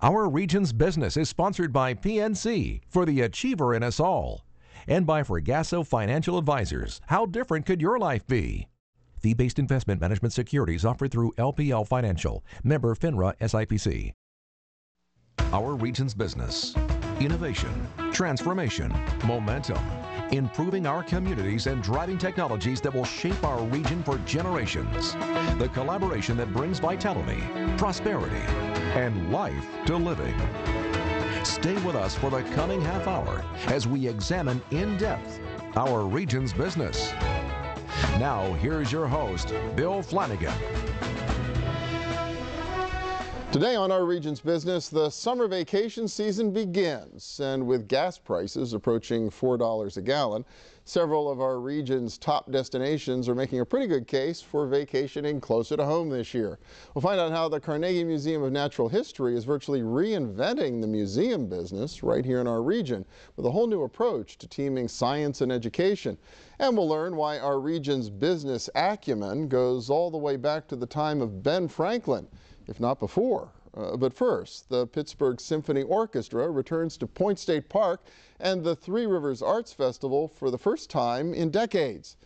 Our region's business is sponsored by PNC for the achiever in us all, and by Fregasso Financial Advisors. How different could your life be? Fee-based investment management securities offered through LPL Financial, member FINRA SIPC. Our region's business. Innovation, transformation, momentum. Improving our communities and driving technologies that will shape our region for generations. The collaboration that brings vitality, prosperity, and life to living. Stay with us for the coming half hour as we examine in depth our region's business. Now, here's your host, Bill Flanagan. Today on our region's business, the summer vacation season begins, and with gas prices approaching $4 a gallon, several of our region's top destinations are making a pretty good case for vacationing closer to home this year. We'll find out how the Carnegie Museum of Natural History is virtually reinventing the museum business right here in our region with a whole new approach to teaming science and education. And we'll learn why our region's business acumen goes all the way back to the time of Ben Franklin, if not before. But first, the Pittsburgh Symphony Orchestra returns to Point State Park and the Three Rivers Arts Festival for the first time in decades.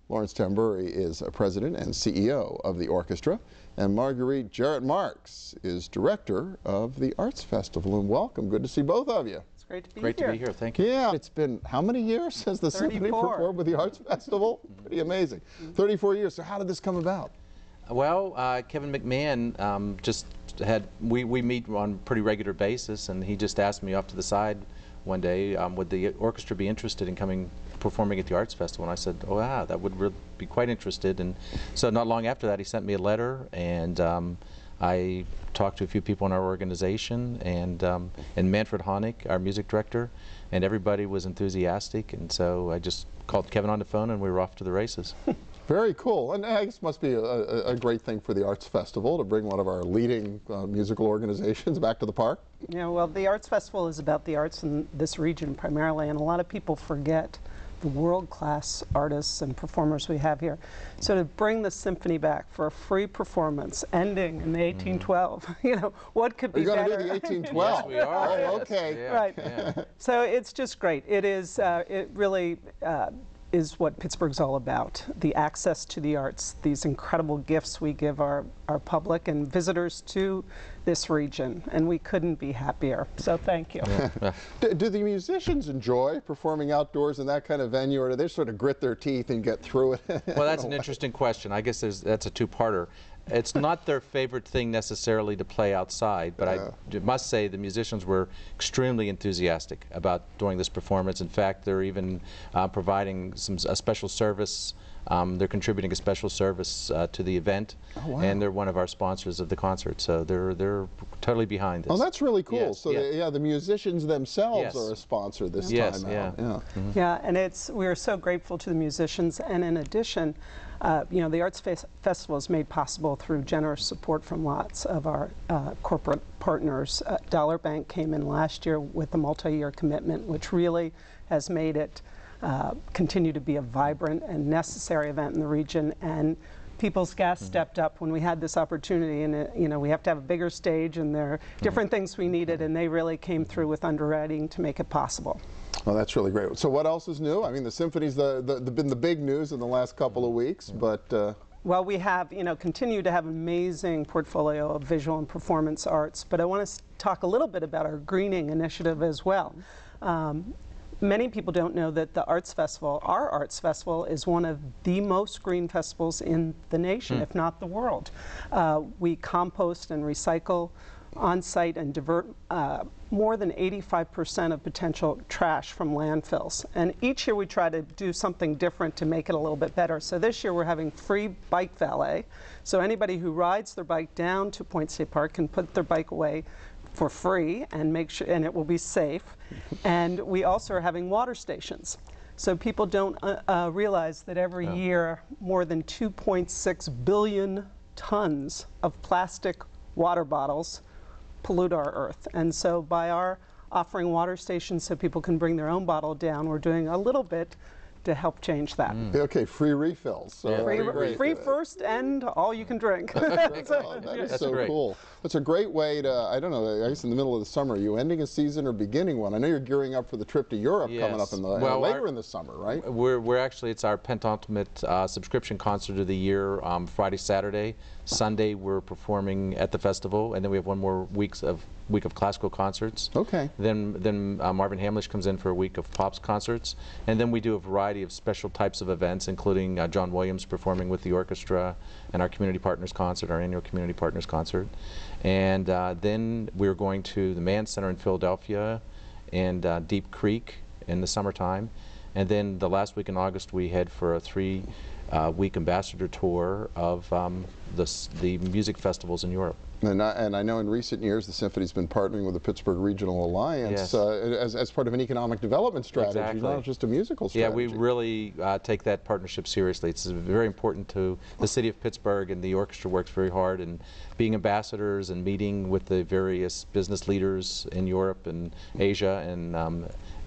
Lawrence Tamburri is president and CEO of the orchestra, and Marguerite Jarrett Marks is director of the Arts Festival. And welcome. Good to see both of you. It's great to be here. Great to be here. Thank you. Yeah, it's been how many years since the 34. Symphony performed with the Arts Festival? Pretty amazing. 34 years. So how did this come about? Well, Kevin McMahon we meet on a pretty regular basis, and he just asked me off to the side one day, would the orchestra be interested in performing at the Arts Festival? And I said, oh yeah, that would really be quite interested. And so not long after that, he sent me a letter, and I talked to a few people in our organization, and Manfred Honig, our music director, and everybody was enthusiastic, and so I just called Kevin on the phone, and we were off to the races. Very cool, and I guess it must be a great thing for the Arts Festival to bring one of our leading musical organizations back to the park. Yeah, well, the Arts Festival is about the arts in this region primarily, and a lot of people forget the world-class artists and performers we have here. So to bring the symphony back for a free performance ending in the 1812, you know, what could be better? You're going to do the 1812? Yes, we are. Oh, okay. Yeah, right. Yeah. So it's just great. It is, it really is what Pittsburgh's all about, the access to the arts, these incredible gifts we give our public and visitors to this region, and we couldn't be happier, so thank you. Yeah. Do the musicians enjoy performing outdoors in that kind of venue, or do they sort of grit their teeth and get through it? Well, that's an interesting question. I guess that's a two-parter. It's not their favorite thing necessarily to play outside, but I must say the musicians were extremely enthusiastic about doing this performance. In fact, they're even providing a special service. They're contributing a special service to the event, and they're one of our sponsors of the concert. So they're totally behind this. Oh, that's really cool. Yes, So yeah. The musicians themselves Yes. are a sponsor this Yes, time yeah. out. Yeah. Mm-hmm. Yeah, and we're so grateful to the musicians, and in addition, you know, the Arts Festival is made possible through generous support from lots of our corporate partners. Dollar Bank came in last year with a multi-year commitment, which really has made it continue to be a vibrant and necessary event in the region. And People's Gas stepped up when we had this opportunity, and you know, we have to have a bigger stage, and there are different things we needed, and they really came through with underwriting to make it possible. Well, that's really great. So what else is new? I mean, the symphony's been the big news in the last couple of weeks, but well, we have, you know, continue to have an amazing portfolio of visual and performance arts, but I want to talk a little bit about our greening initiative as well. Many people don't know that the Arts Festival, our Arts Festival, is one of the most green festivals in the nation, if not the world. We compost and recycle on-site and divert more than 85% of potential trash from landfills. And each year we try to do something different to make it a little bit better. So this year we're having free bike valet. So anybody who rides their bike down to Point State Park can put their bike away for free and make sure, and it will be safe. And we also are having water stations. So people don't realize that every year more than 2.6 billion tons of plastic water bottles pollute our earth. And so by our offering water stations so people can bring their own bottle down, we're doing a little bit to help change that. Okay, free refills. So Free first and all you can drink. That is so great. Cool. It's a great way to, I don't know, I guess in the middle of the summer, are you ending a season or beginning one? I know you're gearing up for the trip to Europe coming up in the, later in the summer, right? We're actually, it's our penultimate subscription concert of the year, Friday, Saturday. Sunday we're performing at the festival, and then we have one more week of classical concerts. Okay. Then Marvin Hamlish comes in for a week of pops concerts, and then we do a variety of special types of events, including John Williams performing with the orchestra, and our community partners concert, our annual community partners concert. And then we're going to the Mann Center in Philadelphia and Deep Creek in the summertime. And then the last week in August we head for a 3-week ambassador tour of the music festivals in Europe. And I know in recent years the Symphony's been partnering with the Pittsburgh Regional Alliance as part of an economic development strategy, not just a musical strategy. Yeah, we really take that partnership seriously. It's very important to the city of Pittsburgh, and the orchestra works very hard in being ambassadors and meeting with the various business leaders in Europe and Asia, and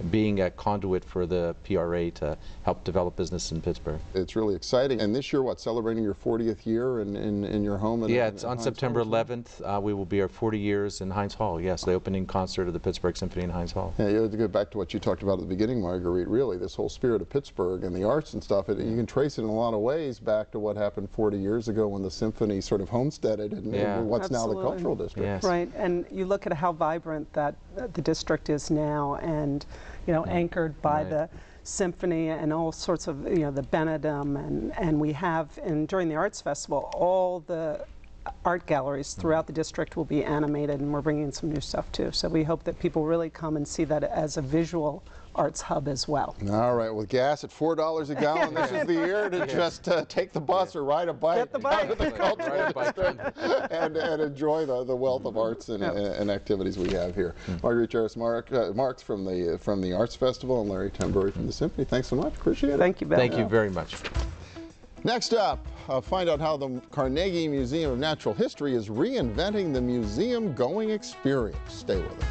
being a conduit for the PRA to help develop business in Pittsburgh. It's really exciting. And this year, what, celebrating your 40th year in your home? It's on September 11th. We will be our 40 years in Heinz Hall. Yes, the opening concert of the Pittsburgh Symphony in Heinz Hall. Yeah, you have to go back to what you talked about at the beginning, Marguerite, really, this whole spirit of Pittsburgh and the arts and stuff. You can trace it in a lot of ways back to what happened 40 years ago when the Symphony sort of homesteaded in what's now the Cultural District. Yes. Right, and you look at how vibrant that the district is now, and anchored by the symphony and all sorts of, the Benedum, and we have, during the Arts Festival, all the art galleries throughout the district will be animated, and we're bringing some new stuff too. So we hope that people really come and see that as a visual arts hub as well. All right, with gas at $4 a gallon, this is the year to just take the bus or ride a bike. Get the bike. Out of the Cultural District and enjoy the wealth of arts and activities we have here. Marguerite Jarrett Marks from the Arts Festival, and Larry Tamburri from the Symphony. Thanks so much. Appreciate it. Thank you, Ben. Thank you very much. Next up, find out how the Carnegie Museum of Natural History is reinventing the museum-going experience. Stay with us.